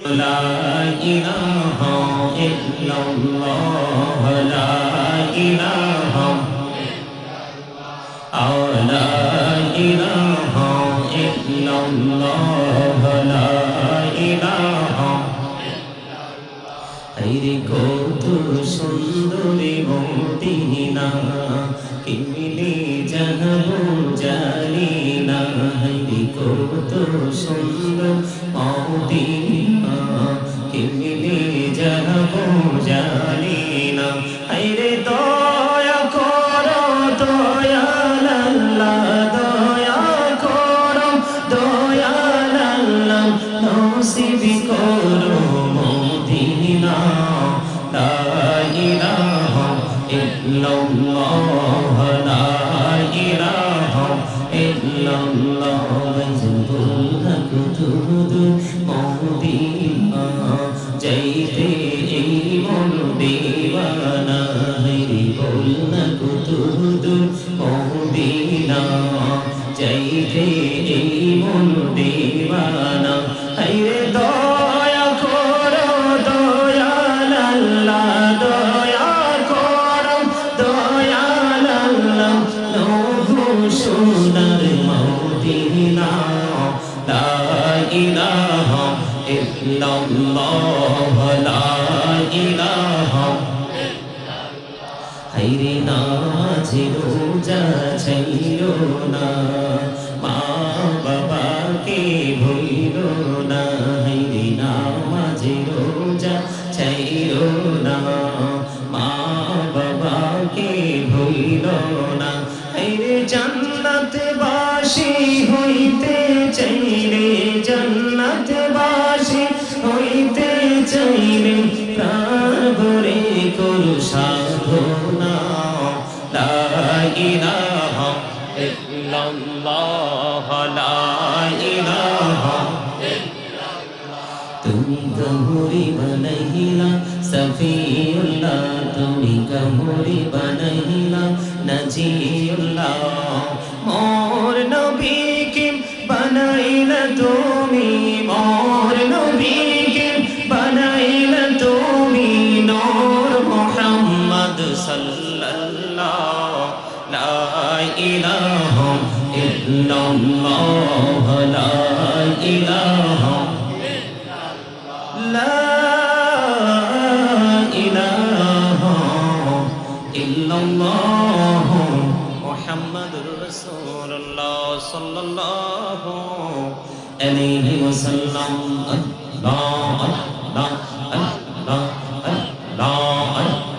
লা ইলাহা ইল্লাল্লাহ লা ইলাহা লা ইলাহা ইল্লাল্লাহ লা ইলাহা আইরে কত সুন্দরী মদিনা কেমনে যাবো জানি না আইরে কত সুন্দর মদিনা কেমনে যাবো জানি না আইরে দয়া করো দয়াল আল্লাহ দয়া করো দয়াল আল্লাহ নসিব করো মদিনা লা ইলাহা ইল্লাল্লাহ লা ইলাহা ইল্লাল্লাহ বলনা কুতুদ মদিনা যাইতে এই মন দিওয়ানা হরি বলনা কুতুদ মদিনা যাইতে এই মন দিওয়ানা হায়রে দয়া করো দয়াল আল্লাহ দয়া করো দয়াল আল্লাহ নবু সোনার মদিনা লা ইলাহা ইল্লাল্লাহ লা ইলাহা হায়রে নামাজে রোজা ছাইরো না মা বাবাকে ভুইলো না হায়রে নামাজে রোজা ছাইরো না মা বাবাকে ভুইলো না হায়রে জান্নাত বাসী হইতে চাইলে জান্নাত বাসী হইতে চাইলে প্রাণ ভরে করু সাধনা লা ইলাহা ইল্লাল্লাহ লা ইলাহা তুমি কমরি বানাইলা সফিউল্লাহ তুমি কমরি বানাইলা নজিউল্লাহ মোর নবীকে বানাইলা তুমি মোর নবীকে বানাইলা তুমি নূর মুহাম্মদ সাল্লাল্লাহ লা ইলাহা ইল্লাল্লাহ লা ইলাহা لا إله إلا الله محمد رسول الله صلى الله عليه وسلم الله الله الله الله الله الله الله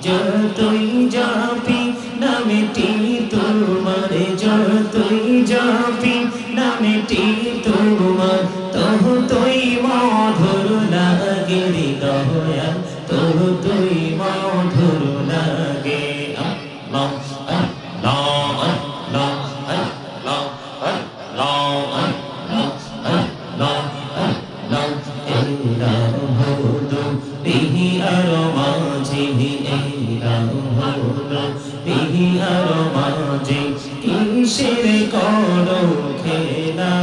যতই যাবি নামটি তোমার যতই যাবি নামটি তোমার ততই মধুর লাগে দয়া ততই মধুর লাগে আল্লাহ আল্লাহ আল্লাহ আল্লাহ আল্লাহ আল্লাহ আল্লাহ ইল্লাহ হুদু বিহি আর মাঝে বিহি আর মাঝে কিসের করো খেলা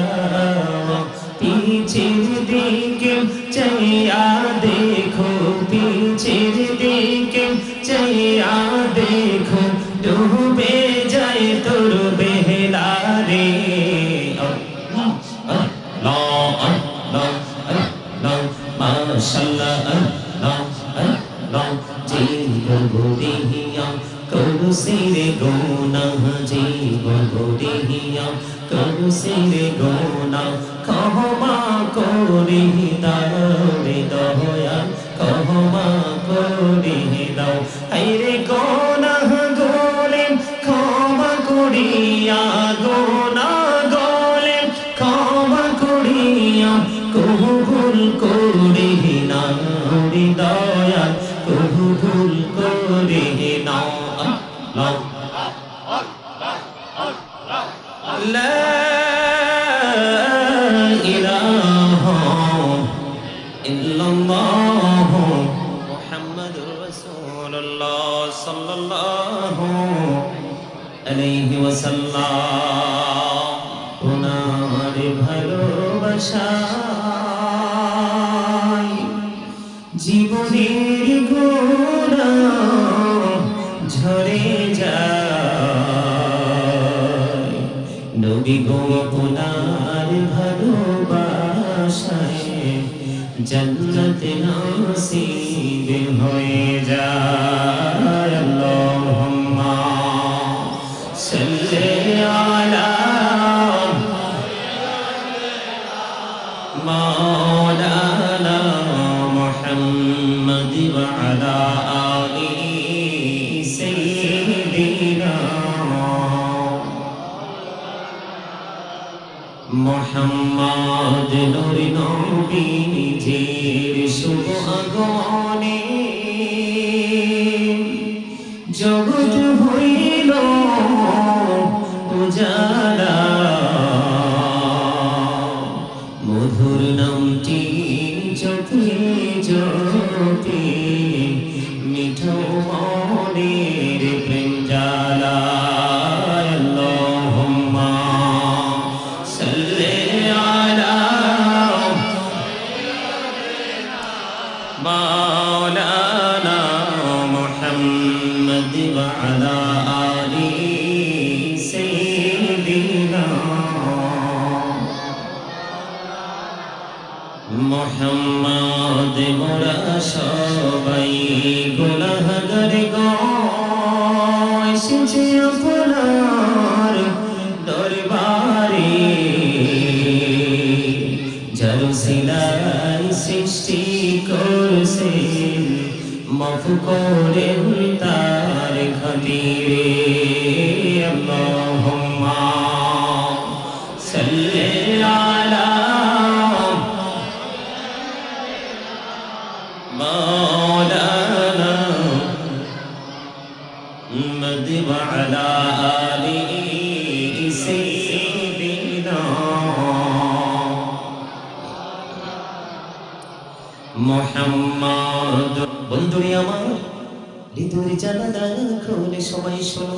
পিছের দিকে চাইয়া দেখো পিছের দিকে চাইয়া দেখো ডুবে যায় তোর বেহলা রে মাশাআল্লাহ আল্লাহ আল্লাহ জীবন গড়িয়া করুসিরে গুনাহ জীবন গড়িয়া করুসিরে গুনাহ ক্ষমা করে দাও রে দয়া ক্ষমা করে দাও আইরে গুনাহ গোলে ক্ষমা করিয়া গুনাহ গোলে কবু ভুল করে না রে দয়াল কবু ভুল করে না লা ইলাহা ইল্লাল্লাহ মুহাম্মাদুর রাসূলুল্লাহ সাল্লাল্লাহু আলাইহি ওয়াসাল্লাম ওনার ভালোবাসায় জীবনের গুনাহ ঝরে যায় নবী গো ওনার ভালোবাসায় जन्नत नसीब होए जाए अल्लाहुम्मा सल्ली अला मौलाना मुहम्मद व अला आलि सय्यिदिना मुहम्मद नूर नबीजीर शुभ আগমনে জগৎ হইল উজালা মধুর নামটি জপে জপে মিঠো মনের প্রেম জ্বালা আল্লাহুম্মা সাল্লি আলা মাওলানা মুহাম্মদ ওয়া আলা আলি সাইয়্যিদিনা মুহাম্মদ মোরা সবাই গুনাহগার গো এসেছি আপনার দরবারে যার সিলাই সৃষ্টি করছেন মাফ করেন তার খাতিরে আল্লাহুম্মা সাল্লি আলা মাওলানা মুহাম্মদ ওয়া আলা আলি সাইয়্যিদিনা মুহাম্মদ বন্ধুরে আমার হৃদয়ের জানালা খুলে সবাই শোনো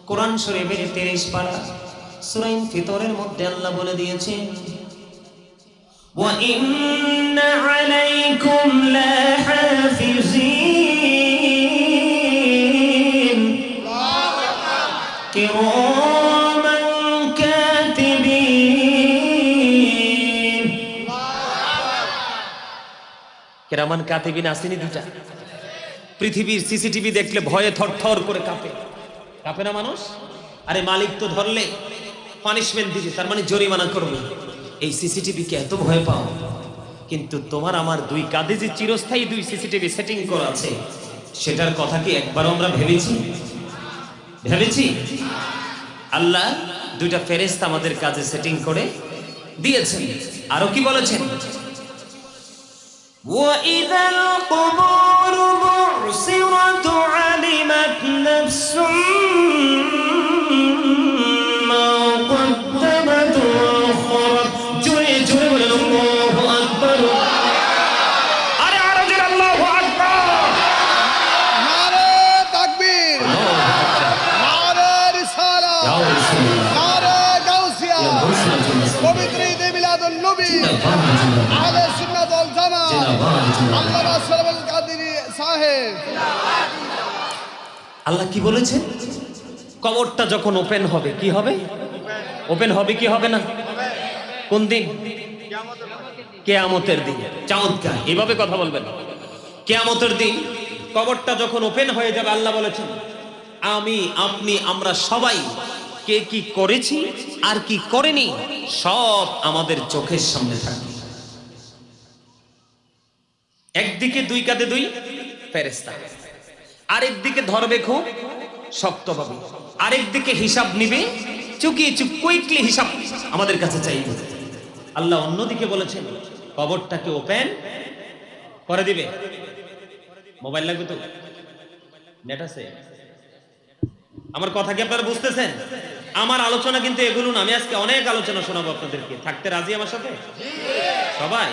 কোরআন শরীফের 30 পারা সূরা ফিতরের মধ্যে আল্লাহ বলে দিয়েছেন ওয়া ইন্না আলাইকুম লাহাফিজিন কিরামান কাতিবিন কিরামান কাতিবিন আসেনি দুটা পৃথিবীর সিসিটিভি দেখলে ভয়ে থরথর করে কাঁপে কাঁপে না মানুষ আরে মালিক তো ধরলে পানিশমেন্ট দিবে তার মানে জরিমানা করবে এই সিসিটিভি কে এত ভয় পাও কিন্তু তোমার আমার দুই কাঁধে যে চিরস্থায়ী দুই সিসিটিভি সেটিং করা আছে সেটার কথা কি একবার আমরা ভেবেছি আল্লাহ দুইটা ফেরেশতা আমাদের কাজে সেটিং করে দিয়েছেন আরো কি বলেছেন وَإِذَا الْقُبُورُ بُعْثِرَتْ عَلِمَتْ نَفْسٌ مَا قَدَّمَتْ وَأَخَّرَتْ জোরে জোরে বলেন আল্লাহু আকবার আরে আরো জোরে আল্লাহু আকবার নারে তাকবীর নারে রিসালাত নারে গাউসিয়া পবিত্র ঈদে মিলাদুন নবী আহলে সুন্নাত ওয়াল জামাত আল্লাহ রাসূল কাদেরী সাহেব আল্লাহ কি বলেছেন কবরটা যখন ওপেন হবে কি হবে ওপেন হবে কি হবে না কোন দিন কিয়ামতের দিন চমৎকার এইভাবে কথা বলবেন কিয়ামতের দিন কবরটা যখন ওপেন হয়ে যাবে আল্লাহ বলেছেন আমি আপনি আমরা সবাই কে কি করেছি আর কি করেনি সব আমাদের চোখের সামনে থাকবে একদিকে দুই কাঁধে দুই ফেরেশতা আরেকদিকে ধরবে খুব শক্তভাবে আরেকদিকে হিসাব নিবে চুকিয়ে কুইকলি হিসাব আমাদের কাছে চাইবে আল্লাহ অন্যদিকে বলেছেন কবরটাকে ওপেন করে দিবে। মোবাইল লাগবে তো, নেট আছে? আমার কথা কি আপনারা বুঝতেছেন? আমার আলোচনা কিন্তু এগুলো না, আমি আজকে অনেক আলোচনা শোনাবো আপনাদেরকে। থাকতে রাজি আমার সাথে সবাই?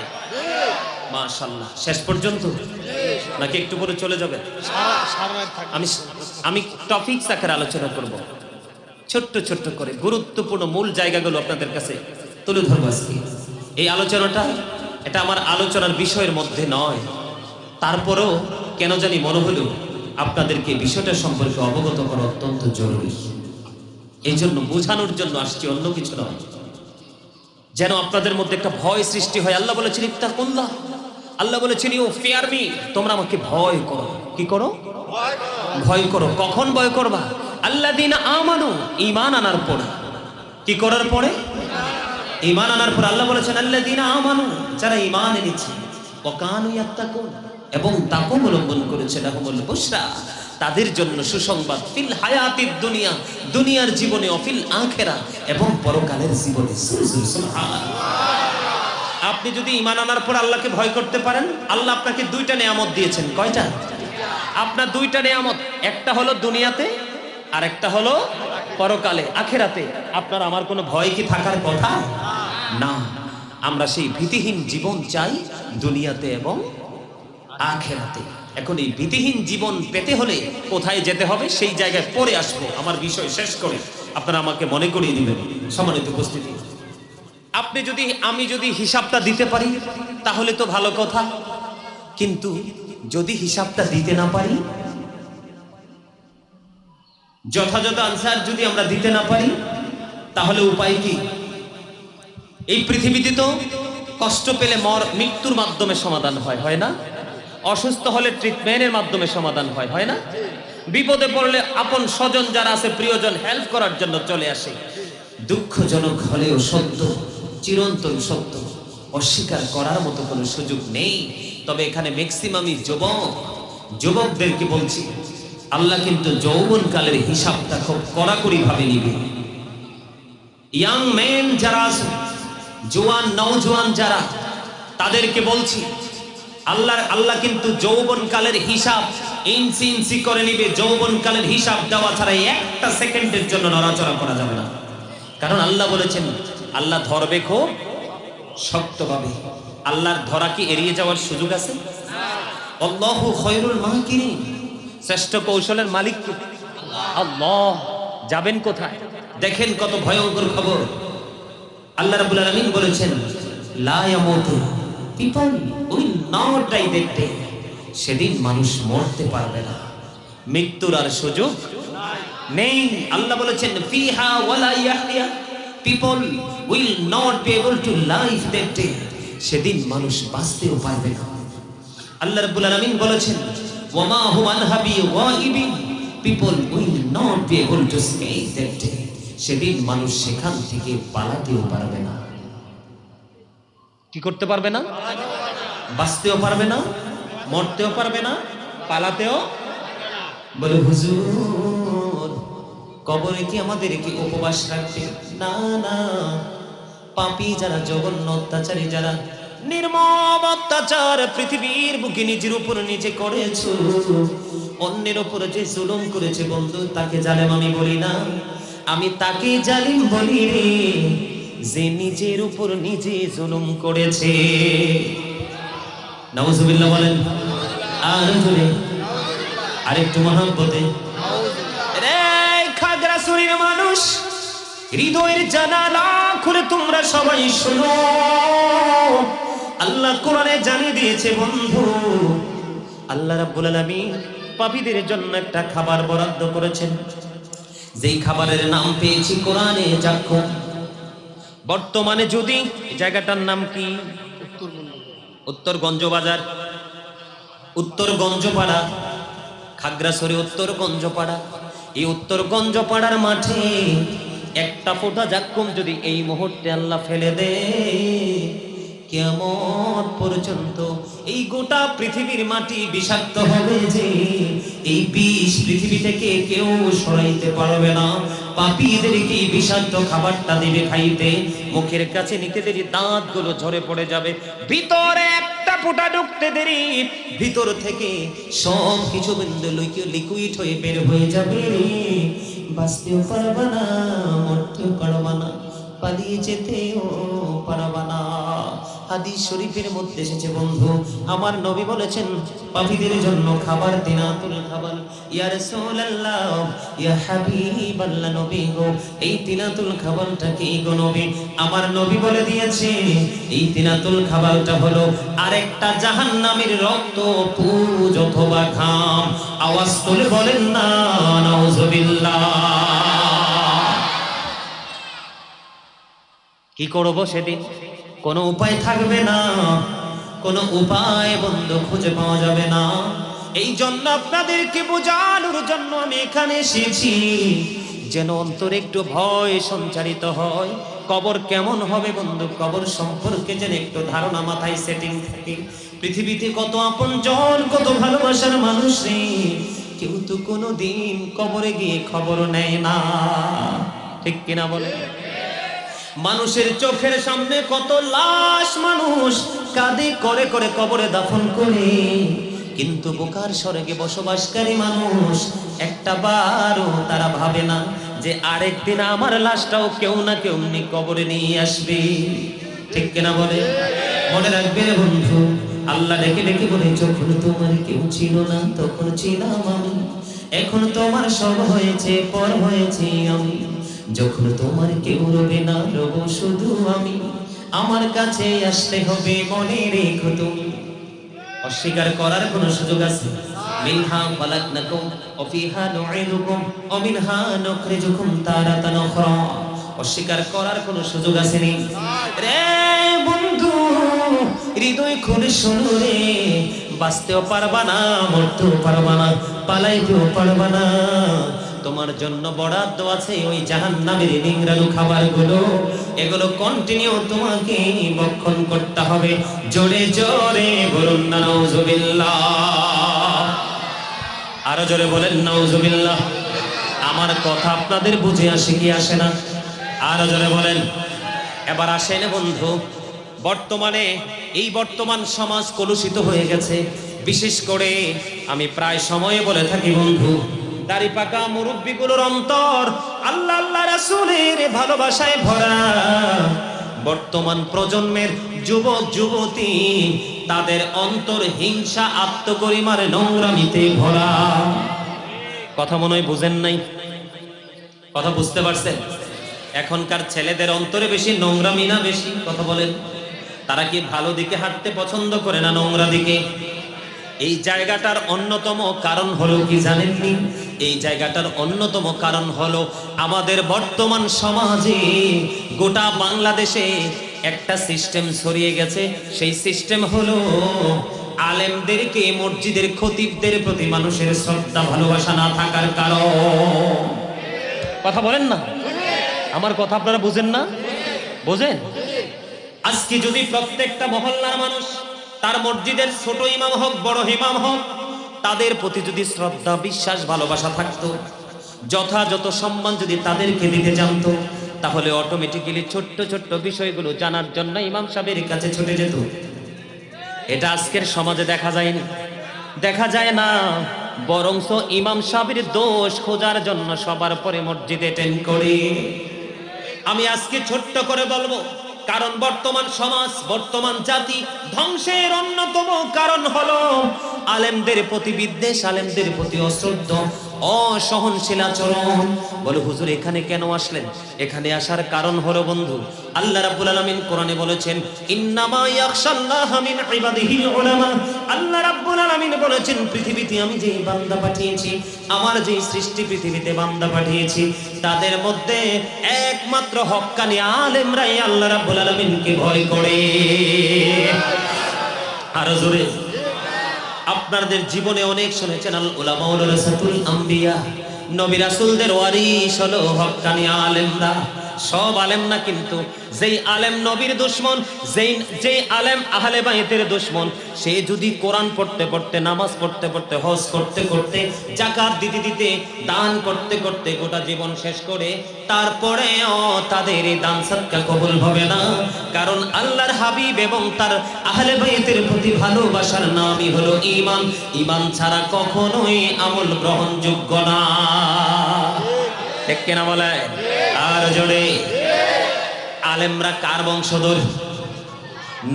মাশাআল্লাহ। শেষ পর্যন্ত নাকি একটু পরে চলে যাবে? আমি আমি টপিকস আকারে আলোচনা করব, ছোট্ট ছোট্ট করে গুরুত্বপূর্ণ মূল জায়গাগুলো আপনাদের কাছে তুলে ধরবো আজকে। এই আলোচনাটা এটা আমার আলোচনার বিষয়ের মধ্যে নয়, তারপরেও কেন জানি মনে হলো আপনাদেরকে বিষয়টা সম্পর্কে অবগত করা অত্যন্ত জরুরি। এই জন্য বোঝানোর জন্য আসছি, অন্য কিছু নয়, যেন আপনাদের মধ্যে একটা ভয় সৃষ্টি হয়। আল্লাহ বলেছেন ইত্তাকুল্লাহ, আল্লাহ বলেছেন ইউ ফিয়ার মি, তোমরা আমাকে ভয় করো। কি করো? ভয় করো। কখন ভয় করবা? আল্লাযীনা আমানু, ঈমান আনার পরে। কি করার পরে? ঈমান আনার পর। আল্লাহ বলেছেন আল্লাযীনা আমানু, যারা ঈমান এনেছে, ওয়া কানু ইয়াত্তাকুন, এবং তাকওয়া অবলম্বন করেছে, লাহুমুল বুশরা, তাদের জন্য সুসংবাদ, ফিল হায়াতিদ দুনিয়া, দুনিয়ার জীবনে, অফিল আখিরা, এবং পরকালের জীবনে। সুবহানাল্লাহ। আপনি যদি ঈমান আনার পর আল্লাহকে ভয় করতে পারেন, আল্লাহ আপনাকে দুইটা নেয়ামত দিয়েছেন। কয়টা? আপনার দুইটা নেয়ামত, একটা হলো দুনিয়াতে আর একটা হলো পরকালে, আখিরাতে। আপনার আমার কোনো ভয় কি থাকার কথা না। আমরা সেই ভীতিহীন জীবন চাই দুনিয়াতে এবং আখিরাতে। এখন এই ভীতিহীন জীবন পেতে হলে কোথায় যেতে হবে সেই জায়গায় পরে আসবো। আমার বিষয় শেষ করে আপনারা আমাকে মনে করিয়ে দিবেন। সম্মানিত উপস্থিতি, আমি যদি হিসাবটা দিতে পারি তাহলে তো ভালো কথা, কিন্তু যদি হিসাবটা দিতে না পারি, যথাযথ আনসার যদি আমরা দিতে না পারি, তাহলে উপায় কি? এই পৃথিবীতে তো কষ্ট পেলে মৃত্যুর মাধ্যমে সমাধান হয় না? অসুস্থ হলে ট্রিটমেন্টের মাধ্যমে সমাধান হয় না? বিপদে পড়লে আপন স্বজন যারা আছে, প্রিয়জন, হেল্প করার জন্য চলে আসে। দুঃখজনক হলেও সত্য, চিরন্তন সত্য, অস্বীকার করার মতো কোনো সুযোগ নেই। তবে এখানে ম্যাক্সিমামই যুবকদেরকে বলছি, আল্লাহ কিন্তু যৌবনকালের হিসাবটা খুব কড়াকড়ি ভাবে নিবে। ইয়াং মেন যারা আছে, জোয়ান নওজোয়ান যারা, তাদেরকে বলছি আল্লাহ কিন্তু যৌবনকালের হিসাব ইঞ্চি ইঞ্চি করে নিবে। যৌবনকালের হিসাব দেওয়া ছাড়া একটা সেকেন্ডের জন্য নড়াচড়া করা যাবে না। কারণ আল্লাহ বলেছেন আল্লাহ ধরবে খুব শক্তভাবে। আল্লাহর ধরা কি এড়িয়ে যাওয়ার সুযোগ আছে? আল্লাহু খায়রুল মাকিরিন, শ্রেষ্ঠ কৌশলের মালিক কে? আল্লাহ। যাবেন কোথায়? দেখেন কত ভয়ঙ্কর খবর। আল্লাহ রাব্বুল আলামিন বলেছেন লা ইয়ামুতু, people will not die that day, সেদিন মানুষ মরতে পারবে না, মৃত্যুর আর সুযোগ নেই। আল্লাহ বলেছেন ফিহা ওয়ালা ইয়াহইয়া, people will not be able to live that day, সেদিন মানুষ বাঁচতেও পারবে না। আল্লাহ রাব্বুল আলামিন বলেছেন ওয়ামা হুম আনহা বিগাইবিন, people will not be able to escape that day, সেদিন মানুষ সেখান থেকে পালাতেও পারবে না। কি করতে পারবে না? বাঁচতেও পারবে না, মরতেও পারবে না, পালাতেও। বলে হুজুর কবরে কি আমাদের কি উপবাস রাখবে? না না, পাপী যারা, জঘন্য অত্যাচারী যারা, নির্মম অত্যাচার পৃথিবীর বুকে নিজের উপর নিজে করেছো, অন্যের উপর যে জুলুম করেছে বন্ধু, তাকে জালেম আমি বলি না, আমি তাকে জালিম বলি রে, যে নিজের উপর নিজে জুলুম করেছে। নাউজুবিল্লাহ বলেন। আর জোরে আরেকটু মহব্বতে। রে খাগড়াছড়ির মানুষ, হৃদয়ের জানালা খুলে তোমরা সবাই শোনো, আল্লাহ কোরআনে জানিয়ে দিয়েছে বন্ধু, আল্লাহ রাব্বুল আলামিন পাপীদের জন্য একটা খাবার বরাদ্দ করেছেন, যেই খাবারের নাম পেয়েছি কোরআনে যাক্ষুম। বর্তমানে যদি জায়গাটার নাম কি? উত্তরগঞ্জ বাজার, উত্তরগঞ্জপাড়া, খাগড়াছড়ি উত্তরগঞ্জপাড়া। এই উত্তরগঞ্জপাড়ার মাঠে একটা ফোঁটা যাক্ষুম যদি এই মুহূর্তে আল্লাহ ফেলে দে, কিয়ামত পর্যন্ত এই গোটা পৃথিবীর মাটি বিষাক্ত হবে, যে এই বিষ পৃথিবী থেকে কেউ সরাইতে পারবে না। পাপীদেরকে বিষাক্ত খাবারটা দিবে খাইতে, মুখের কাছে নিতে দেরি দাঁতগুলো ঝরে পড়ে যাবে, ভিতরে একটা ফোঁটা ঢুকতে দেরি ভিতর থেকে সব কিছু বিন্দু লিকুইড হয়ে বের হয়ে যাবে রে। বাঁচতেও পারবা না, মরতেও পারবা না, পালিয়ে যেতেও পারবা না। হাদিস শরীফের মধ্যে এসেছে বন্ধু, আমার নবী বলেছেন পাপীদের জন্য খাবার তিনাতুল খাবার। ইয়া রাসূলুল্লাহ, ইয়া হাবিবাল্লাহ, নবী গো এই তিনাতুল খাবারটা কি গো নবী? আমার নবী বলে দিয়েছে এই তিনাতুল খাবারটা হলো আরেকটা জাহান্নামের রক্ত, পুজ অথবা ঘাম। আওয়াজ তুলে বলেন না নাউজুবিল্লাহ। কি করবো সেদিন? কোনো উপায় থাকবে না, কোনো উপায় বন্ধু খুঁজে পাওয়া যাবে না। এই জন্য আপনাদেরকে বোঝানোর জন্য আমি এখানে এসেছি, যেন অন্তরে একটু ভয় সঞ্চারিত হয়। কবর কেমন হবে বন্ধু, কবর সম্পর্কে যেন একটু ধারণা মাথায় সেটিং থাকে। পৃথিবীতে কত আপনজন, কত ভালোবাসার মানুষ রে, কেউ তো কোনো দিন কবরে গিয়ে খবর নেয় না, ঠিক কিনা বলে? মানুষের চোখের সামনে কত লাশ মানুষ কাঁদে করে করে কবরে দাফন করে, কিন্তু বোকার স্বর্গে বসবাসকারী মানুষ একটা বারও তারা ভাবে না যে আরেকদিন আমার লাশটাও কেউ না কেউ কবরে নিয়ে আসবে, ঠিক কিনা বলে? মনে রাখবে রে বন্ধু, আল্লাহ ডেকে ডেকে বলে যখন তোমার কেউ ছিল না তখন ছিলাম আমি, এখন তোমার সব হয়েছে পর হয়েছে আমি, যখন তোমার কেউ রবে না রব শুধু আমি, আমার কাছে আসতে হবে মনে রেখো তুমি। অস্বীকার করার কোনো সুযোগ আছে? মিনহা খালাকনাকুম ওয়া ফিহা নুঈদুকুম ওয়া মিনহা নুখরিজুকুম তারাতান উখরা। অস্বীকার করার কোনো সুযোগ আছে নি রে বন্ধু? হৃদয় খুলে শোনো রে, বাঁচতেও পারবা না, মরতেও পারবা না, পালাইতেও পারবা না। তোমার জন্য বরাদ্দ আছে ওই জাহান্নামের নিংড়ানো খাবারগুলো, এগুলো কন্টিনিউ তোমাকে ভক্ষণ করতে হবে। জোরে জোরে বলুন না নাউজুবিল্লাহ, আরো জোরে বলেন নাউজুবিল্লাহ। আমার কথা আপনাদের বুঝে আসে কি আসে না? আরো জোরে বলেন। এবার আসেন বন্ধু, বর্তমানে এই বর্তমান সমাজ কলুষিত হয়ে গেছে। বিশেষ করে আমি প্রায় সময়ে বলে থাকি বন্ধু, দাড়ি পাকা মুরব্বীগুলোর অন্তর আল্লাহ আল্লাহ রাসূলের ভালোবাসায় ভরা। বর্তমান প্রজন্মের যুবক যুবতী তাদের অন্তর হিংসা আত্মগরিমার নোংরামিতে ভরা। কথা মনে হয় বুঝেন নাই? কথা বুঝতে পারছেন? এখনকার ছেলেদের অন্তরে বেশি নোংরামি না বেশি? কথা বলেন। তারা কি ভালো দিকে হাঁটতে পছন্দ করে না নোংরা দিকে? এই জায়গাটার অন্যতম কারণ হলো কি জানেননি? এই জায়গাটার অন্যতম কারণ হলো আমাদের বর্তমান সমাজে গোটা বাংলাদেশে একটা সিস্টেম ছড়িয়ে গেছে। সেই সিস্টেম হলো আলেমদেরকে, মসজিদের খতিবদের প্রতি মানুষের শ্রদ্ধা ভালোবাসা না থাকার কারণ। কথা বলেন না, আমার কথা আপনারা বুঝেন না? বুঝেন? আজকে যদি প্রত্যেকটা মহল্লার মানুষ তার মসজিদের ছোট ইমাম হোক বড় ইমাম হোক, তাদের প্রতি যদি শ্রদ্ধা বিশ্বাস ভালোবাসা থাকতো, যথাযথ সম্মান যদি তাদেরকে দিতে জানতো, তাহলে অটোমেটিক্যালি ছোট্ট ছোট্ট বিষয়গুলো জানার জন্য ইমাম সাহেবের কাছে ছুটে যেত। এটা আজকের সমাজে দেখা যায়নি, দেখা যায় না। বরংস ইমাম সাহেবের দোষ খোঁজার জন্য সবার পরে মসজিদে অ্যাটেন্ড করে। আমি আজকে ছোট্ট করে বলবো, কারণ বর্তমান সমাজ, বর্তমান জাতি ধ্বংসের অন্যতম কারণ হলো আলেমদের প্রতি বিদ্বেষ, আলেমদের প্রতি অশ্রদ্ধা, অসহনশীল আচরণ। বলে হুজুর এখানে কেন আসলেন? এখানে আসার কারণ হলো বন্ধু, আল্লাহ রাব্বুল আলামিন কোরআনে বলেছেন ইন্নামা ইয়াখশাল্লাহা মিন ইবাদিহিল উলামা। আল্লাহ রাব্বুল আলামিন বলেছেন পৃথিবীতে আমি যে বান্দা পাঠিয়েছি, আমার যে সৃষ্টি পৃথিবীতে বান্দা পাঠিয়েছি, তাদের মধ্যে একমাত্র হক্কানি আলেমরাই আল্লাহ রাব্বুল আলামিনকে ভয় করে। আরো জোরে। আপনাদের জীবনে অনেক শুনেছেন আল উলামা ওয়ারাসাতুল আম্বিয়া, নবী রাসূলদের ওয়ারিস হলো হক্কানি আলেমরা। সব আলেম না, কিন্তু যেই আলেম নবীর দুশমন, যেই আলেম আহলে বাইতের দুশমন, সে যদি কোরআন পড়তে পড়তে, নামাজ পড়তে পড়তে, হজ করতে করতে, যাকাত দিতে দিতে, দান করতে করতে গোটা জীবন শেষ করে, তারপরেও তাদের এই দান সদকা কবুল হবে না। কারণ আল্লাহর হাবিব এবং তার আহলে বাইতের প্রতি ভালোবাসার নামই হলো ঈমান। ঈমান ছাড়া কখনোই আমল গ্রহণযোগ্য না। ঠিক কিনা বলে? আর জোরে। আলেমরা কার বংশধর?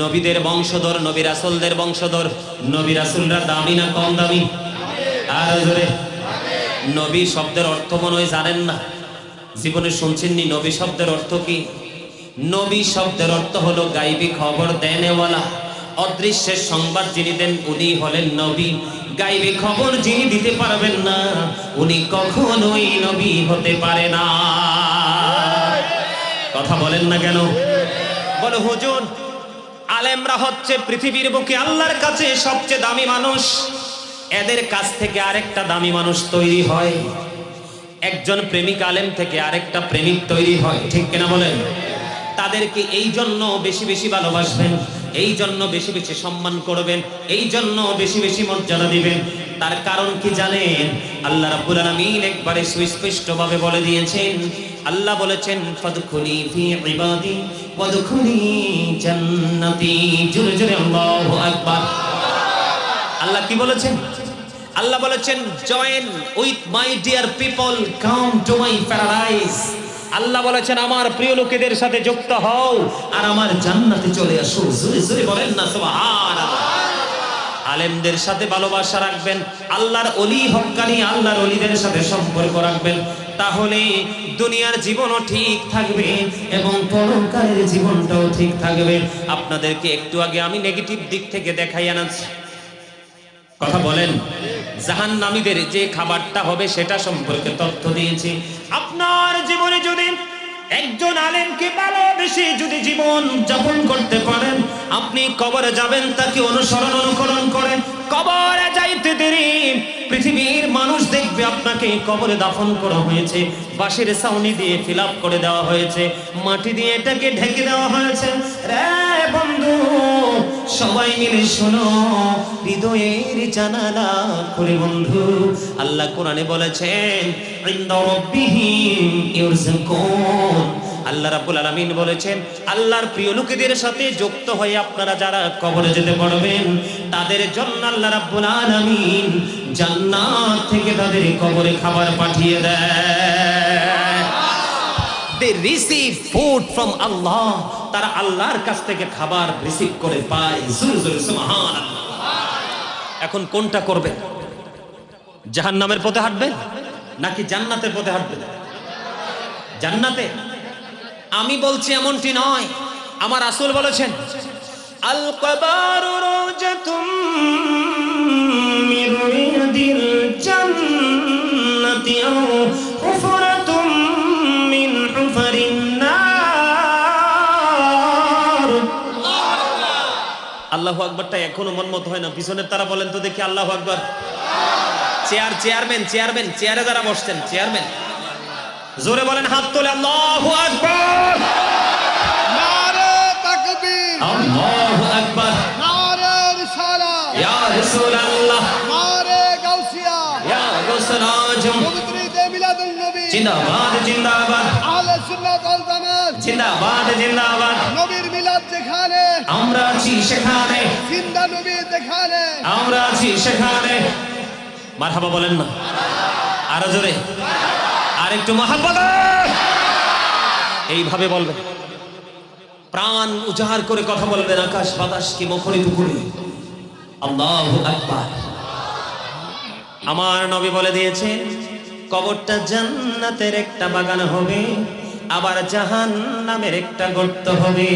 নবীদের বংশধর, নবী রাসূলদের বংশধর। নবী রাসূলরা দামি না কম দামি? আর জোরে। নবী শব্দের অর্থ মনে হয় জানেন না, জীবনে শুনছেননি নবী শব্দের অর্থ কি? নবী শব্দের অর্থ হলো গায়বী খবর দেনেওয়ালা। অদৃশ্যের সংবাদ যিনি দেন উনি হলেন নবী। গায়বী খবর যিনি দিতে পারবেন না উনি কখনোই নবী হতে পারে না। কথা বলেন না কেন? বলে হুজুর, আলেমরা হচ্ছে পৃথিবীর বুকে আল্লাহর কাছে সবচেয়ে দামি মানুষ। এদের কাছ থেকে আরেকটা দামি মানুষ তৈরি হয়। একজন প্রেমিক আলেম থেকে আরেকটা প্রেমিক তৈরি হয়। ঠিক কিনা বলেন? তাদেরকে এই জন্য বেশি বেশি ভালোবাসবেন, এই জন্য বেশি বেশি সম্মান করবেন, এই জন্য বেশি বেশি মর্যাদা দিবেন। তার কারণ কি জানেন? আল্লাহ রাব্বুল আলামিন একবারে সুস্পষ্টভাবে বলে দিয়েছেন। আল্লাহ বলেছেন, ফাদখুলি ফি ইবাদি ওয়াদখুলি জান্নাতি। জোরে জোরে আল্লাহু আকবার। আল্লাহ কি বলেছেন? আল্লাহ বলেছেন, join with my dear people, come to my paradise. আল্লাহ বলেছেন, আমার প্রিয় লোকেদের সাথে যুক্ত হও আর আমার জান্নাতে চলে আসো। জোরে জোরে বলেন না সুবহানাল্লাহ। আলেমদের সাথে ভালোবাসা রাখবেন, আল্লাহর ওলি হক্কানি আল্লাহর ওলিদের সাথে সম্পর্ক রাখবেন, তাহলে দুনিয়ার জীবনও ঠিক থাকবে এবং পরকালের জীবনটাও ঠিক থাকবে। আপনাদেরকে একটু আগে আমি নেগেটিভ দিক থেকে দেখাই আনাচ্ছি। কথা বলেন। জাহান্নামীদের যে খাবারটা হবে সেটা সম্পর্কে তথ্য দিয়েছি। আপনার জীবনে যদি একজন আলেমকে ভালোবেসে যদি জীবন যাপন করতে পারেন, আপনি কবরে যাবেন তাকে অনুকরণ করেন। কবরে যাইতে দেরি, পৃথিবীর মানুষ দেখবে আপনাকে কবরে দাফন করা হয়েছে, বাঁশের ছাউনি দিয়ে ফিলআপ করে দেওয়া হয়েছে, মাটি দিয়ে এটাকে ঢেকে দেওয়া হয়েছে। রে বন্ধু, সবাই মিলে শোনো, হৃদয়ের জানালা খুলে বন্ধু। আল্লাহ কোরআনে বলেছেন, ইনদা রাব্বিহিম ইউরযাকুন। আল্লাহ রাব্বুল আলামিন বলেছেন, আল্লাহর প্রিয় লোকেদের সাথে যুক্ত হয়ে আপনারা যারা কবরে যেতে পারবেন, তাদের জন্য আল্লাহ রাব্বুল আলামিন জান্নাত থেকে তাদের কবরে খাবার পাঠিয়ে দেয়। They receive food from Allah. তারা আল্লাহর কাছ থেকে খাবার রিসিভ করে পায়। জোরে জোরে সুবহানাল্লাহ। এখন কোনটা করবেন? জাহান্নামের পথে হাঁটবেন নাকি জান্নাতের পথে হাঁটবেন? জান্নাতে। আমি বলছি এমনটি নয়, আমার রাসূল বলেছেন, আল কবারু রাওজাতুম মিন রিয়াদিল জান্নাতি আও হুফরাতুম মিন হুফারিন নার। আল্লাহু আকবারটা এখনো মনমত হয় না। পিছনের তারা বলেন তো দেখি আল্লাহু আকবার। চেয়ারম্যান চেয়ারে যারা বসছেন, চেয়ারম্যান জোরে বলেন, হাত তোলে আল্লাহু আকবার। নারে তাকবীর, আল্লাহু আকবার। নারে রিসালাত, ইয়া রাসূলুল্লাহ, নারে গাউসিয়া, ইয়া গাউসুল আজম। পবিত্র ঈদে মিলাদুন নবী জিন্দাবাদ জিন্দাবাদ, আহলে সুন্নাত ওয়াল জামাত জিন্দাবাদ জিন্দাবাদ। নবীর মিলাদ যেখানে, আমরা আছি সেখানে, জিন্দা নবী যেখানে, আমরা আছি সেখানে। মারহাবা বলেন না আরো জোরে, আরেকটু মহব্বত। এইভাবে বলবেন, প্রাণ উজাড় করে কথা বলবেন, আকাশ বাতাস কি মুখরিত করে আল্লাহু আকবার। আমার নবী বলে দিয়েছেন, কবরটা জান্নাতের একটা বাগান হবে, আবার জাহান্নামের একটা গর্ত হবে।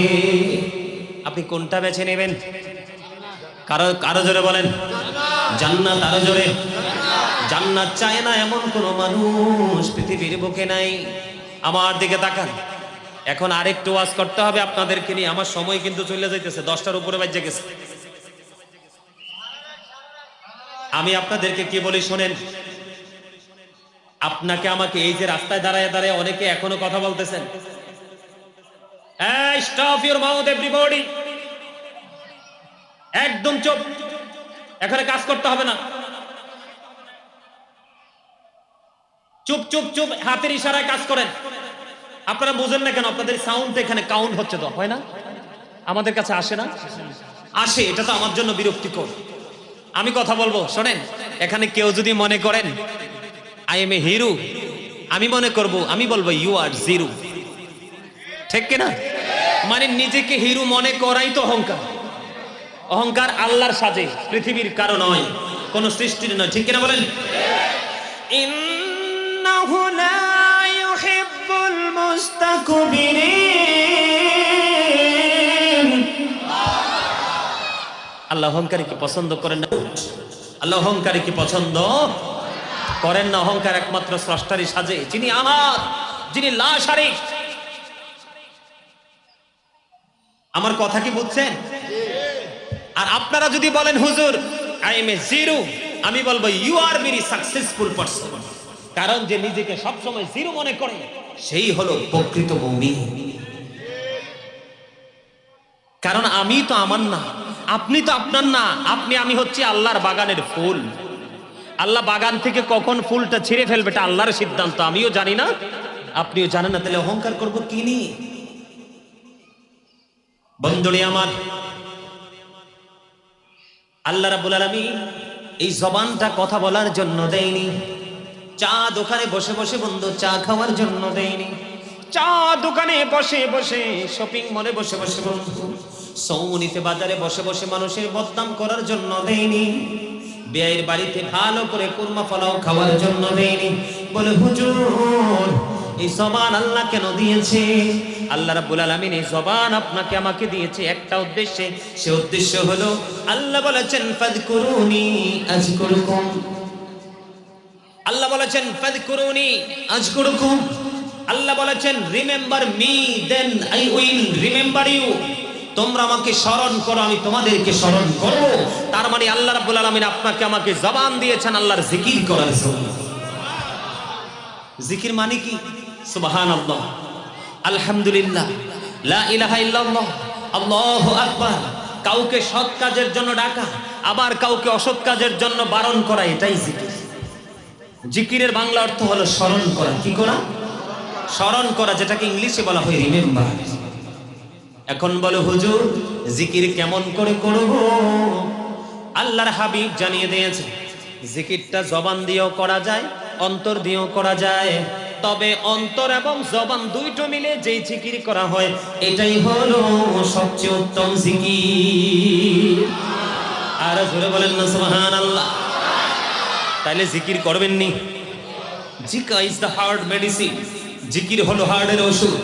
আপনি কোনটা বেছে নেবেন? কারো জোরে বলেন জান্নাত। আরো জোরে। জান্নাত চায় না এমন কোন মানুষ পৃথিবীর বুকে নাই। আমার দিকে তাকান। এখন আরেকটু ওয়াজ করতে হবে আপনাদেরকে নিয়ে। আমার সময় কিন্তু চলে যাইতেছে, 10টার উপরে বাজে গেছে। আমি আপনাদেরকে কি বলি শোনেন। আপনাকে আমাকে এই যে রাস্তায় দাঁড়ায় দাঁড়ায় অনেকে এখনো কথা বলতেছেন, স্টপ ইউর মাউথ এভরিবডি, একদম চুপ, এখানে কাজ করতে হবে না। চুপ চুপ চুপ, হাতের ইশারায় কাজ করেন। আপনারা বুঝেন না কেন? আপনাদের সাউন্ড এখানে কাউন্ট হচ্ছে তো, হয় না? আমাদের কাছে আসে না? আসে, এটা তো আমার জন্য বিরক্তিকর। আমি কথা বলবো, শোনেন। এখানে কেউ যদি মনে করেন আই এম এ হিরো, আমি মনে করব, আমি বলবো ইউ আর জিরো, ঠিক কিনা? মানে নিজেকে হিরো মনে করাই তো অহংকার। অহংকার আল্লাহর সাজে, পৃথিবীর কারণ নয়, কোন সৃষ্টির নয়, ঠিক কিনা বলেন? ইন্নাহু লা ইউহিব্বুল মুস্তাকবিরিন। আল্লাহ অহংকারীকে পছন্দ করেন না। আল্লাহ অহংকারীকে পছন্দ করেন না। অহংকার একমাত্র স্রষ্টারই সাজে, যিনি আহার, যিনি লা শারীক। আমার কথা কি বুঝছেন? আর আপনারা যদি বলেন হুজুর আই এম এ জিরো, আমি বলবো you are very successful person. কারণ যে নিজেকে সবসময় জিরো মনে করে সেই হলো প্রকৃত মুমিন। কারণ আমি তো আমার না, আপনি তো আপনার না, আমি হচ্ছে আল্লাহর বাগানের ফুল। আল্লাহ বাগান থেকে কখন ফুলটা ছিঁড়ে ফেলবে এটা আল্লাহর সিদ্ধান্ত, আমিও জানি না, আপনিও জানেন না। তাহলে অহংকার করবো কি নিয়ে? বন্ধুরে আমার, আল্লাহ রাব্বুল আলামিন এই জবানটা কথা বলার জন্য দেয়নি। চা দোকানে বসে বসে বন্ধু চা খাওয়ার জন্য দেয়নি। চা দোকানে বসে বসে, শপিং মলে বসে বসে বন্ধু, সৌমনিতে বাজারে বসে বসে মানুষের বদনাম করার জন্য দেয়নি। বিয়ের বাড়িতে ভালো করে কুরমা পোলাও খাওয়ার জন্য দেয়নি। বলে হুজুর এই জবান আল্লাহ কেন দিয়েছে? আল্লাহ রাব্বুল আলামিন এই জবান আপনাকে আমাকে দিয়েছে একটা উদ্দেশ্যে। সে উদ্দেশ্য হলো আল্লাহ বলেছেন ফাযকুরুনি আযকুরুকুম। আল্লাহ বলেছেন ফাযকুরুনি আযকুরুকুম। আল্লাহ বলেছেন remember me then I will remember you. তোমরা আমাকে স্মরণ করো, আমি তোমাদেরকে স্মরণ করব। তার মানে আল্লাহ রাব্বুল আলামিন আপনাকে আমাকে জবান দিয়েছেন আল্লাহর জিকির করার জন্য। জিকির মানে কি? সুবহানাল্লাহ, আলহামদুলিল্লাহ, লা ইলাহা ইল্লাল্লাহ, আল্লাহু আকবার। কাউকে সৎ কাজের জন্য ডাকা, আবার কাউকে অসৎ কাজের জন্য বারণ করা, এটাই জিকির। জিকিরের বাংলা অর্থ হলো স্মরণ করা। কি করা? স্মরণ করা, যেটাকে ইংলিশে বলা হয় রিমেম্বার। এখন বলো হুজুর জিকির কেমন করে করব? আল্লাহর হাবিব জানিয়ে দিয়েছে জিকিরটা জবান দিয়েও করা যায়, অন্তর দিয়েও করা যায়। তবে অন্তর এবং জবান দুইটো মিলে যেই জিকির করা হয় এটাই হলো সবচেয়ে উত্তম জিকির। আর জোরে বলেন না সুবহানাল্লাহ। তাইলে জিকির করবেন নি? জিকির ইজ দ্য হার্ট মেডিসিন। জিকির হলো হার্টের ওষুধ।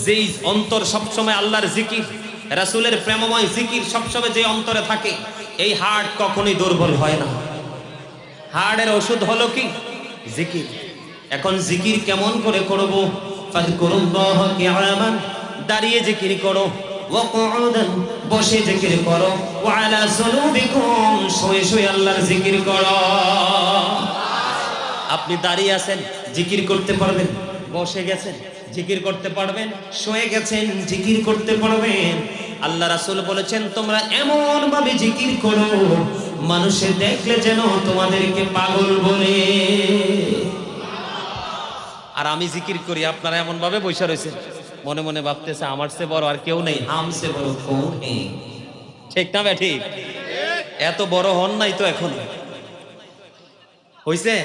যেই অন্তর সবসময় আল্লাহর জিকির, রাসূলের প্রেমময় জিকির সবসময় যে অন্তরে থাকে, এই হার্ট কখনোই দুর্বল হয় না। হার্টের ওষুধ হলো কি? জিকির। এখন জিকির কেমন করে করব? ফাযকুরুল্লাহ কিয়ামান, দাঁড়িয়ে জিকির করো, ওয়া কুউদান, বসে জিকির করো, ওয়া আলা যুনুবিকুম, শুয়ে শুয়ে আল্লাহর জিকির করো। আপনি দাঁড়িয়ে আছেন জিকির করতে পারবেন, বসে গেছেন জিকির করতে পারবেন, শুয়ে গেছেন জিকির করতে পারবেন। আল্লাহ রাসূল বলেছেন তোমরা এমন ভাবে জিকির করো মানুষে দেখলে যেন তোমাদেরকে পাগল বলে। আর আমি জিকির করি, আপনারা এমন ভাবে বসে রয়েছেন, মনে মনে ভাবতেছে আমার চেয়ে বড় আর কেউ নেই, আমসে বড় কোন নেই। ঠিক না ব্যাঠি? এত বড় হন নাই তো এখন হইছে।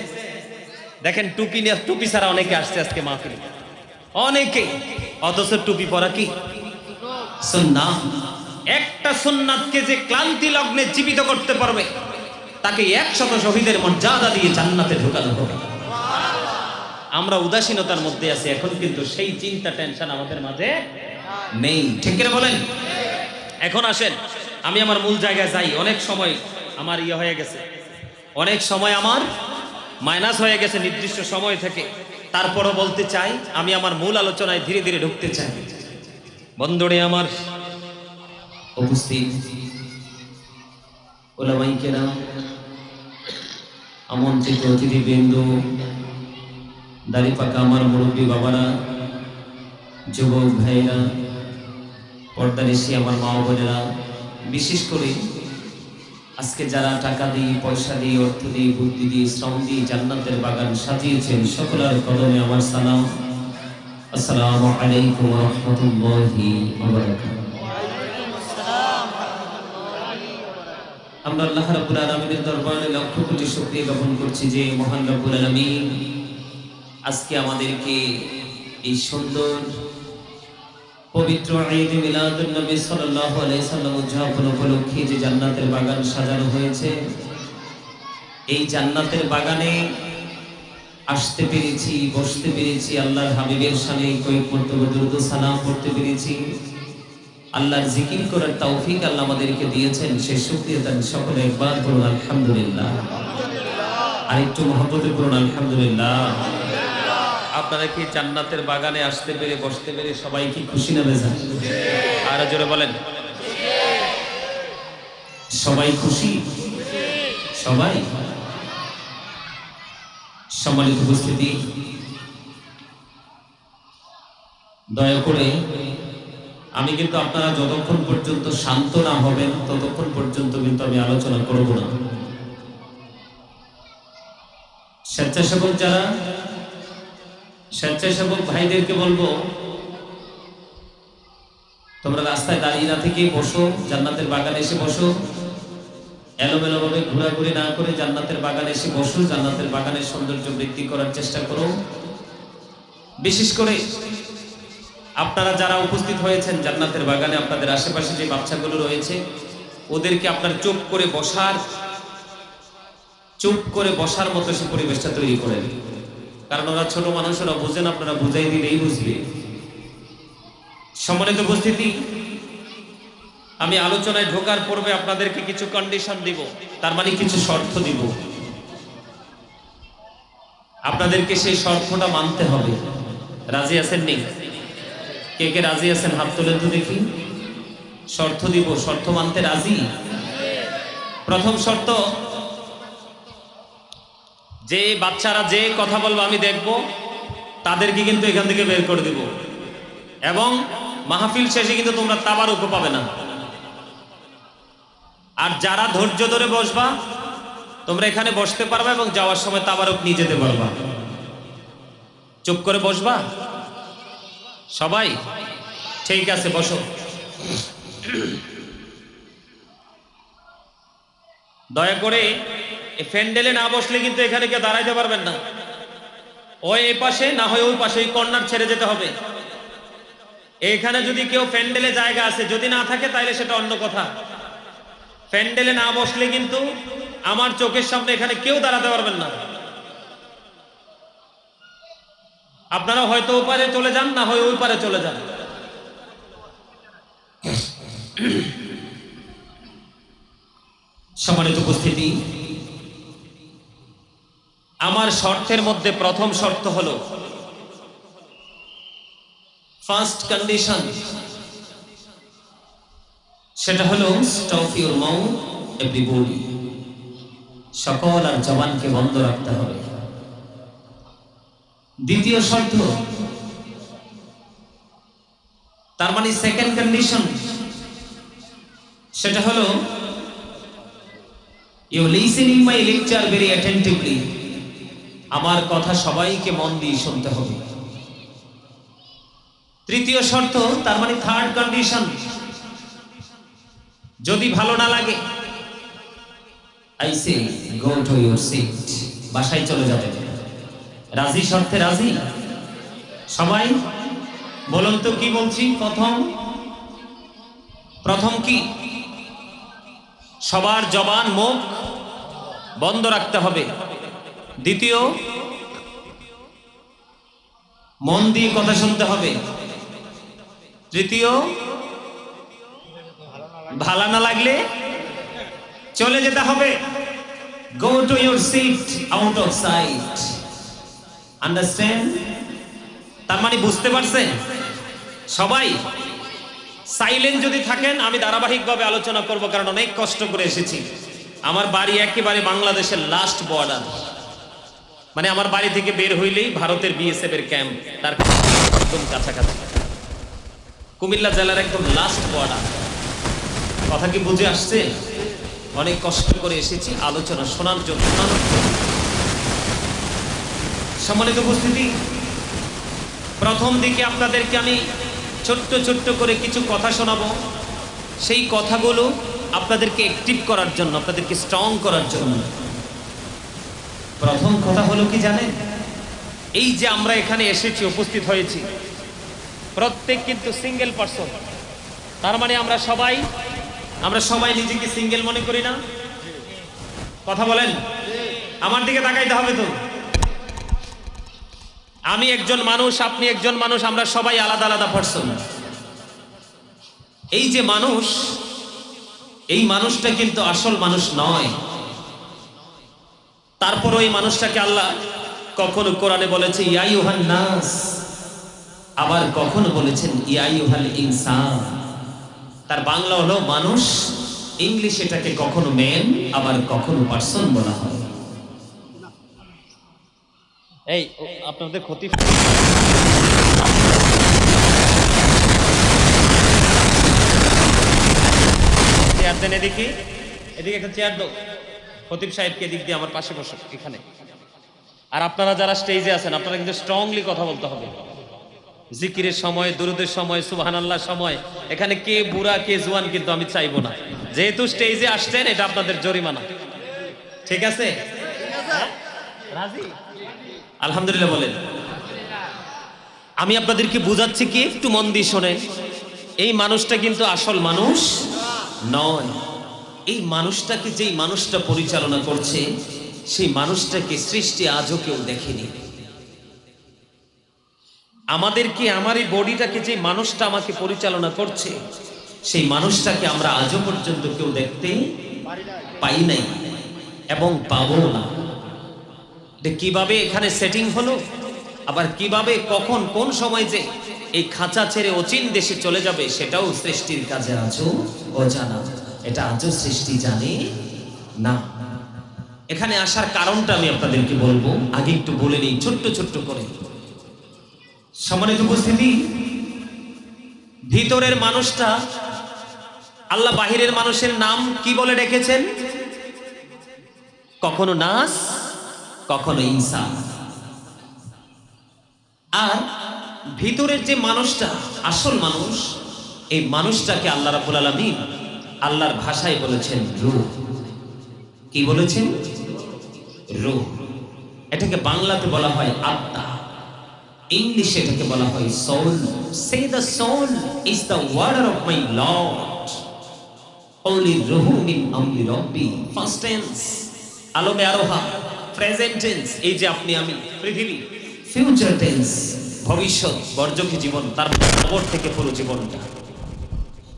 দেখেন টুপি নিয়ে, টুপি ছাড়া অনেকে আসছে আজকে মাহফিলে, অনেকে, অথচ টুপি পরা কি সুন্নাহ। একটা সুন্নাতকে যে ক্লান্তি লগ্নে জীবিত করতে পারবে তাকে 100 শহীদের মর্যাদা দিয়ে জান্নাতে ঢোকানো হবে। আমরা উদাসীনতার মধ্যে আছি এখন, কিন্তু সেই চিন্তা টেনশন আমাদের মাঝে নেই। ঠিক করে বলেন? এখন আসেন আমি আমার মূল জায়গায় যাই। অনেক সময় আমার হয়ে গেছে, অনেক সময় আমার মাইনাস হয়ে গেছে নির্দিষ্ট সময় থেকে। তারপরও বলতে চাই, আমি আমার মূল আলোচনায় ধীরে ধীরে ঢুকতে চাই। বন্ধুরে আমার, উপস্থিত ওলামায়ে কেরাম, আমন্ত্রিত অতিথিবৃন্দ, দাড়ি পাকা আমার মুরব্বী বাবারা, যুবক ভাইরা, পর্দানিশী আমার মা ও বোনেরা, বিশেষ করে আজকে যারা টাকা দিয়ে, পয়সা দিয়ে, অর্থ দিয়ে, বুদ্ধি দিয়ে, শ্রম দিয়ে জান্নাতের বাগান সাজিয়েছেন, সকলের কদমে আমার সালাম। আসসালামু আলাইকুম ওয়া রাহমাতুল্লাহি ওয়া বারাকাতুহু। আমরা আল্লাহ রাব্বুল আলামিনের দরবারে লক্ষ কোটি শুকরিয়া জ্ঞাপন করছি যে মহান রব্বুল আলামিন আজকে আমাদেরকে এই সুন্দর পবিত্র ঈদ মিলাদুন নবী সাল্লাল্লাহু আলাইহি সাল্লাম উদযাপন উপলক্ষে যে জান্নাতের বাগান সাজানো হয়েছে, এই জান্নাতের বাগানে আসতে পেরেছি, বসতে পেরেছি, আল্লাহর হাবিবের শানে কয়েক মর্তবা দুরূদ ও সালাম পড়তে পেরেছি, আল্লাহর জিকির করার তৌফিক আল্লাহ আমাদেরকে দিয়েছেন, সেই শুকরিয়া তার সকলে একবার বলুন আলহামদুলিল্লাহ। আর একটু মহব্বতে বলুন আলহামদুলিল্লাহ। আপনারা কি জান্নাতের বাগানে আসতে পেরে, বসতে পেরে সবাই কি খুশি না বেজার? আর জোরে বলেন, সবাই খুশি? সবাই? সম্মানিত উপস্থিতি, দয়া করে আমি কিন্তু আপনারা যতক্ষণ পর্যন্ত শান্ত না হবেন ততক্ষণ পর্যন্ত কিন্তু আমি আলোচনা করব না। স্বেচ্ছাসেবক যারা, স্বেচ্ছাসেবক ভাইদেরকে বলবো, তোমরা রাস্তায় দাঁড়িয়ে না থেকে বসো, জান্নাতের বাগানে এসে বসো। এলোমেলো ভাবে ঘোরাঘুরি না করে জান্নাতের বাগানে এসে বসো, জান্নাতের বাগানের সৌন্দর্য বৃদ্ধি করার চেষ্টা করো। বিশেষ করে আপনারা যারা উপস্থিত হয়েছেন জান্নাতের বাগানে, আপনাদের আশেপাশে যে বাচ্চাগুলো রয়েছে ওদেরকে আপনার চুপ করে বসার মতো সে পরিবেশটা তৈরি করেন, কারণ ওরা ছোট মানুষ, ওরা বুঝেন, আপনারা বুঝাই দিলেই বুঝবে। সম্মানিত উপস্থিতি, আমি আলোচনায় ঢোকার পূর্বে আপনাদেরকে কিছু কন্ডিশন দিব, তার মানে কিছু শর্ত দিব। আপনাদেরকে সেই শর্তটা মানতে হবে। রাজি আছেন নি? কে কে রাজি আছেন হাত তুলে তো দেখি। শর্ত দিব, শর্ত মানতে রাজি? প্রথম শর্ত, যে বাচ্চারা যে কথা বলবো আমি দেখব, তাদেরকে কিন্তু এখান থেকে বের করে দিব, এবং মাহফিল শেষে কিন্তু তোমরা তাবারুকও পাবে না। আর যারা ধৈর্য ধরে বসবা, তোমরা এখানে বসতে পারবা এবং যাওয়ার সময় তাবারুক নিয়ে যেতে পারবা। চুপ করে বসবা সবাই? ঠিক আছে, বসো। দয়া করে এই প্যান্ডেলে না বসলে কিন্তু এখানে কেউ দাঁড়াইতে পারবেন না। ওই এ পাশে না হয় ওই পাশে, ওই কর্নার ছেড়ে যেতে হবে। এখানে যদি কেউ প্যান্ডেলে জায়গা আছে, যদি না থাকে তাহলে সেটা অন্য কথা। প্যান্ডেলে না বসলে কিন্তু আমার চোখের সামনে এখানে কেউ দাঁড়াতে পারবেন না। আপনারা হয়তো ওপারে চলে যান, না হয় ওই পারে চলে যান। সম্মানিত উপস্থিতি, আমার শর্তের মধ্যে প্রথম শর্ত হলো, ফার্স্ট কন্ডিশন, সেটা হলো স্টপ ইউর মাউথ এভরিবডি। সকল আর জবানকে বন্ধ রাখতে হবে। দ্বিতীয় শর্ত, তার মানে সেকেন্ড কন্ডিশন, সেটা হলো you listening my lecture very attentively. আমার কথা সবাইকে মন দিয়ে শুনতে হবে। তৃতীয় শর্ত, তার মানে থার্ড কন্ডিশন, যদি ভালো না লাগে, I say go to your seat, বাসায় চলে যাবে। রাজি? শর্তে রাজি সবাই? বলুন তো কি বলছি। প্রথম কি? সবার জবান মুখ বন্ধ রাখতে হবে। দ্বিতীয়, মন দিয়ে কথা শুনতে হবে। তৃতীয়, ভালো না লাগলে চলে যেতে হবে। Go to your seat, out of sight. Understand? তার মানে বুঝতে পারছেন সবাই? সাইলেন্ট যদি থাকেন, আমি ধারাবাহিকভাবে আলোচনা করব, কারণ অনেক কষ্ট করে এসেছি। আমার বাড়ি একেবারে বাংলাদেশের লাস্ট বর্ডার, মানে আমার বাড়ি থেকে বের হইলেই ভারতের বিএসএফ এর ক্যাম্প, তার একদম কাছাকাছি। কুমিল্লা জেলার একদম লাস্ট বর্ডার। কথা কি বুঝে আসছে? অনেক কষ্ট করে এসেছি আলোচনা শোনার জন্য। সম্মানিত উপস্থিতি, প্রথম দিকে আপনাদেরকে আমি ছোট্ট ছোট্ট করে কিছু কথা শোনাবো। সেই কথাগুলো আপনাদেরকে অ্যাক্টিভ করার জন্য, আপনাদেরকে স্ট্রং করার জন্য। প্রথম কথা হলো কি জানেন? এই যে আমরা এখানে এসেছি, উপস্থিত হয়েছি, প্রত্যেক কিন্তু সিঙ্গেল পারসন। তার মানে আমরা সবাই নিজেকে সিঙ্গেল মনে করি না? কথা বলেন, আমার দিকে তাকাইতে হবে তো। আমি একজন মানুষ, আপনি একজন মানুষ, আমরা সবাই আলাদা আলাদা পারসন। এই যে মানুষ, এই মানুষটা কিন্তু আসল মানুষ নয়। তারপর ওই মানুষটাকে আল্লাহ কখনো কোরআনে বলেছে ইয়া আইয়ুহান নাস, আবার কখনো বলেছেন ইয়া আইয়ুহাল ইনসান। তার বাংলা হলো মানুষ, ইংলিশ এটাকে কখনো ম্যান আবার কখনো পারসন বলা হয়। এই আপনাদের ক্ষতি চেয়ার দেন, এদিকে একটা চেয়ার দাও। খতিব সাহেবকে এদিক দিয়ে আমার পাশে বসো এখানে। আর আপনারা যারা স্টেজে আছেন, আপনারা কিন্তু স্ট্রংলি কথা বলতে হবে। জিকিরের সময়, দুরুদের সময়, সুবহানাল্লাহ সময়, এখানে কে বুড়া কে জোয়ান কিন্তু আমি চাইবো না। যেহেতু স্টেজে আসছেন, এটা আপনাদের জরিমানা। ঠিক আছে? রাজি? আলহামদুলিল্লাহ বলেন। আমি আপনাদেরকে বুঝাচ্ছি কি, একটু মন দিয়ে শোনেন। এই মানুষটা কিন্তু আসল মানুষ নয়। এই মানুষটাকে যেই মানুষটা পরিচালনা করছে, সেই মানুষটাকে সৃষ্টি আজও কেউ দেখেনি। আমাদেরকে, আমার এই বডিটাকে যে মানুষটা আমাকে পরিচালনা করছে, সেই মানুষটাকে আমরা আজও পর্যন্ত কেউ দেখতে পাই নাই এবং পাবো না। কিভাবে এখানে সেটিং হলো, আবার কিভাবে কখন কোন সময় যে এই খাঁচা ছেড়ে অচিন দেশে চলে যাবে, সেটাও সৃষ্টির কাছে আজও অজানা। এটা আজও সৃষ্টি জানে না। এখানে আসার কারণটা আমি আপনাদেরকে বলবো, আগে একটু বলে নিই ছোট্ট ছোট্ট করে। সম্মানিত উপস্থিতি, ভিতরের মানুষটা আল্লাহ বাহিরের মানুষের নাম কি বলে রেখেছেন? কখনো নাস, কখনো ইনসান। আর ভিতরের যে মানুষটা আসল মানুষ, এই মানুষটাকে আল্লাহ রাব্বুল আলামিন আল্লাহর ভাষায় বলেছেন রূহ। কি বলেছেন? রূহ। এটাকে বাংলাতে বলা হয় আত্মা, ইংলিশে এটাকে বলা হয় soul. Say the soul is the order of my lord, only রূহু মিন আমরি রব্বি। ফার্স্ট টেন্স আলমে আরোহা, প্রেজেন্ট টেন্স এই যে আপনি আমি পৃথিবী, ফিউচার টেন্স ভবিষ্যৎ বর্জকি জীবন, তার খবর থেকে পুরো জীবনটা।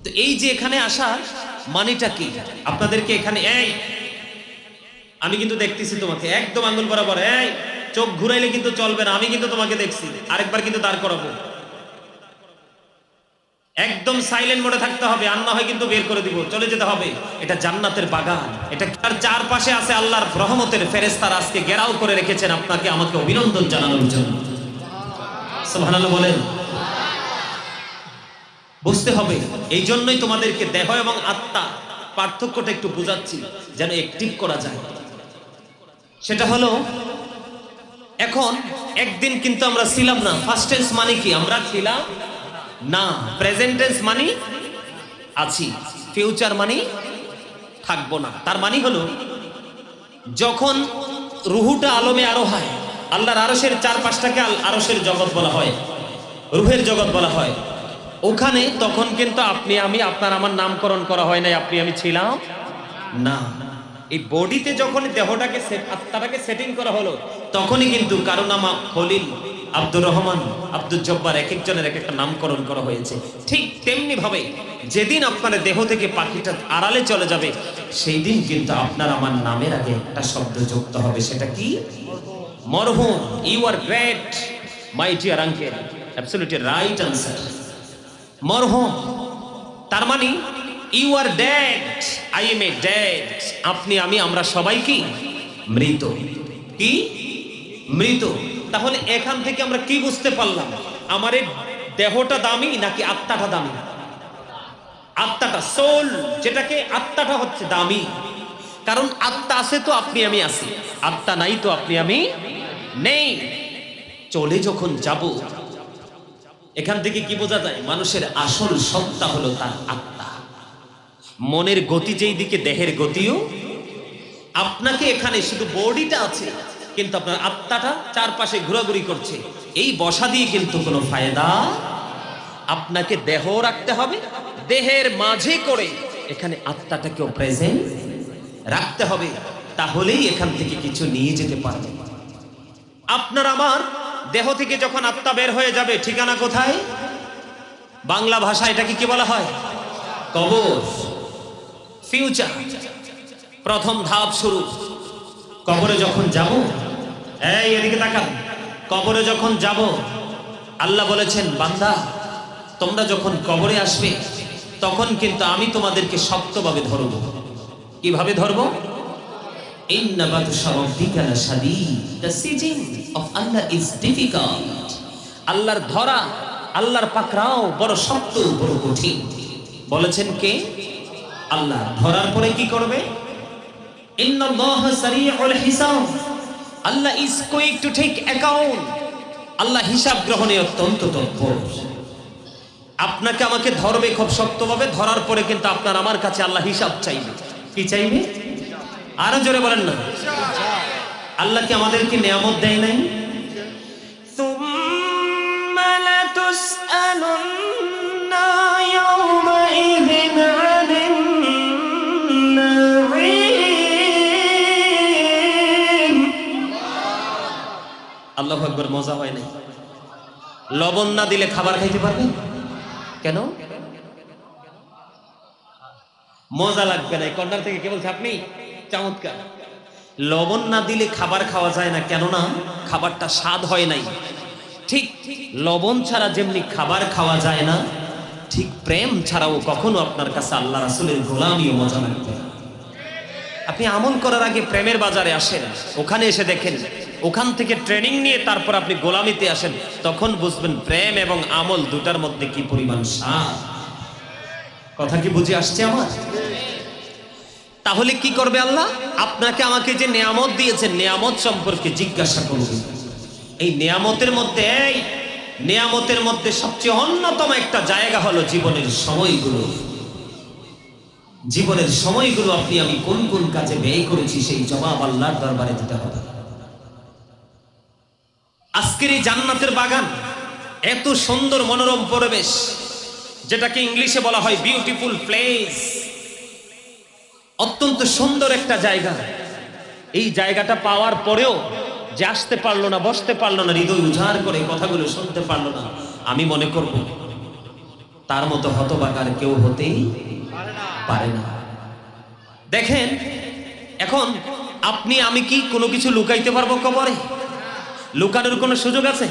তো এই যে এখানে আসা মানেটা কি আপনাদেরকে এখানে, এই আমি কিন্তু দেখতেছি তোমাকে, একদম আঙ্গুল বরাবর, এই চোখ ঘুরাইলে কিন্তু চলবে না, আমি কিন্তু তোমাকে দেখছি। আরেকবার কিন্তু দাঁড় করাবো, একদম সাইলেন্ট মোডে থাকতে হবে, আর না হয় কিন্তু বের করে দিব, চলে যেতে হবে। এটা জান্নাতের বাগান, এটা তার চারপাশে আছে আল্লাহর রহমতের ফেরেশতারা আজকে ঘেরাও করে রেখেছেন আপনাকে আমাকে অভিনন্দন জানানোর জন্য। সুবহানাল্লাহ বলেন। বুঝতে হবে, এই জন্যই তোমাদেরকে দেহ এবং আত্মা পার্থক্যটা একটু বুঝাচ্ছি, যেন অ্যাক্টিভ করা যায়। সেটা হলো, এখন একদিন কিন্তু আমরা ছিলাম না। ফার্স্ট টেন্স মানে কি? আমরা ছিলাম না। প্রেজেন্ট টেন্স মানে আছি। ফিউচার মানে থাকবো না। তার মানে হলো, যখন রুহুটা আলমে আরোহায়, আল্লাহর আরশের চারপাশটাকে আরশের জগৎ বলা হয়, রুহের জগৎ বলা হয়, ওখানে তখন কিন্তু আপনি আমি, আপনার আমার নামকরণ করা হয় নাই, আপনি আমি ছিলাম না। এই বডিতে যখন দেহটাকে আত্মাটাকে সেটিং করা হলো, তখনই কিন্তু কারো নাম খলিল, আব্দুর রহমান, আব্দুল জব্বার, এক একজনের এক একটা নামকরণ করা হয়েছে। ঠিক তেমনি ভাবে যেদিন আপনার দেহ থেকে পাখিটা আড়ালে চলে যাবে, সেই দিন কিন্তু আপনার আমার নামের আগে একটা শব্দ যুক্ত হবে। সেটা কি? মরহুম। You are great my dear uncle, absolutely right answer. মরহুম তার মানে you are dead, I am a dead. আপনি আমি আমরা সবাই কি? মৃত। কি? মৃত। তাহলে এখান থেকে আমরা কি বুঝতে পারলাম? আমার এই দেহটা দামি নাকি আত্মাটা দামি? আত্মাটা, সোল যেটাকে, আত্মাটা হচ্ছে দামি। কারণ আত্মা আছে তো আপনি আমি আছি, আত্মা নাই তো আপনি আমি নেই। চলে যখন যাব, এখান থেকে কি বোঝা যায়? মানুষের আসল সত্তা হলো তার আত্মা। মনের গতি যেই দিকে, দেহের গতিও। আপনাকে এখানে শুধু বডিটা আছে, কিন্তু আপনার আত্মাটা চারপাশে ঘোরাঘুরি করছে। এই বসা দিয়ে কিন্তু কোনো ফায়দা। আপনাকে দেহ রাখতে হবে, দেহের মাঝে করে এখানে আত্মাটাকেও প্রেজেন্ট রাখতে হবে, তাহলেই এখান থেকে কিছু নিয়ে যেতে পারবে। আপনার আমার দেহ থেকে যখন আত্মা বের হয়ে যাবে, ঠিকানা কোথায়? বাংলা ভাষায় এটাকে কি বলা হয়? কবর, ফিউচার। প্রথম ধাপ শুরু। কবরে যখন যাব, এই এদিকে তাকান, কবরে যখন যাব, আল্লাহ বলেছেন, বান্দা তোমরা যখন কবরে আসবে তখন কিন্তু আমি তোমাদেরকে শক্তভাবে ধরব। কিভাবে ধরব? ইন্না বাতশা রাব্বিকা লাশাদীদ, দ্য সিজিং অফ আল্লাহ ইজ ডিফিকাল্ট। আল্লাহর ধরা, আল্লাহর পাকড়াও বড় শক্ত, বড় কঠিন। বলেছেন কে? আল্লাহ। ধরার পরে কি করবে? ইন্নাল্লাহা সারিউল হিসাব, আল্লাহ is quick to take account. আল্লাহ হিসাব গ্রহণে অত্যন্ত তৎপর। আপনাকে আমাকে ধরবে খুব শক্তভাবে, ধরার পরে কিন্তু আপনার আমার কাছে আল্লাহ হিসাব চাইবে। কি চাইবে? আরো জোরে বলেন না। আল্লাহ কি আমাদেরকে নিয়ামত দেয় নাই? সুম্মা লাতুসআলুন্না ইয়াওমাইযিন আনিন নাঈম। আল্লাহু আকবার। মজা হয় নাই? লবণ না দিলে খাবার খাইতে পারবেন? কেন? মজা লাগবে না। কর্নার থেকে কে বলছে? আপনি। চমৎকার। লবণ না দিলে খাবার খাওয়া যায় না, কেননা খাবারটা স্বাদ হয় নাই। ঠিক লবণ ছাড়া যেমনি খাবার খাওয়া যায় না, ঠিক প্রেম ছাড়াও কখনো আপনার কাছে আল্লাহ রাসূলের গোলামিও মজা লাগবে না। আপনি আমল করার আগে প্রেমের বাজারে আসেন, ওখানে এসে দেখেন, ওখান থেকে ট্রেনিং নিয়ে তারপর আপনি গোলামিতে আসেন, তখন বুঝবেন প্রেম এবং আমল দুটার মধ্যে কি পরিমাণ স্বাদ। কথা কি বুঝে আসছে আমার? তাহলে কি করবে আল্লাহ? আপনাকে আমাকে যে নিয়ামত দিয়েছেন, নিয়ামত সম্পর্কে জিজ্ঞাসা করবে। এই নিয়ামতের মধ্যে সবচেয়ে অন্যতম একটা জায়গা হলো জীবনের সময়গুলো। জীবনের সময়গুলো আপনি আমি কোন কোন কাজে ব্যয় করেছি, সেই জবাব আল্লাহর দরবারে দিতে হবে। আজকের এই জান্নাতের বাগান, এত সুন্দর মনোরম পরিবেশ, যেটাকে ইংলিশে বলা হয় বিউটিফুল প্লেস, অত্যন্ত সুন্দর একটা জায়গা। এই জায়গাটা পাওয়ার পরেও যে আসতে পারলো না, বসতে পারলো না, হৃদয় উজাড় করে কথাগুলো শুনতে পারলো না, আমি মনে করব তার মতো হতভাগার কেউ হতেই পারে না। দেখেন, এখন আপনি আমি কি কোনো কিছু লুকাইতে পারবো কবরে? লুকানোর কোনো সুযোগ আছে?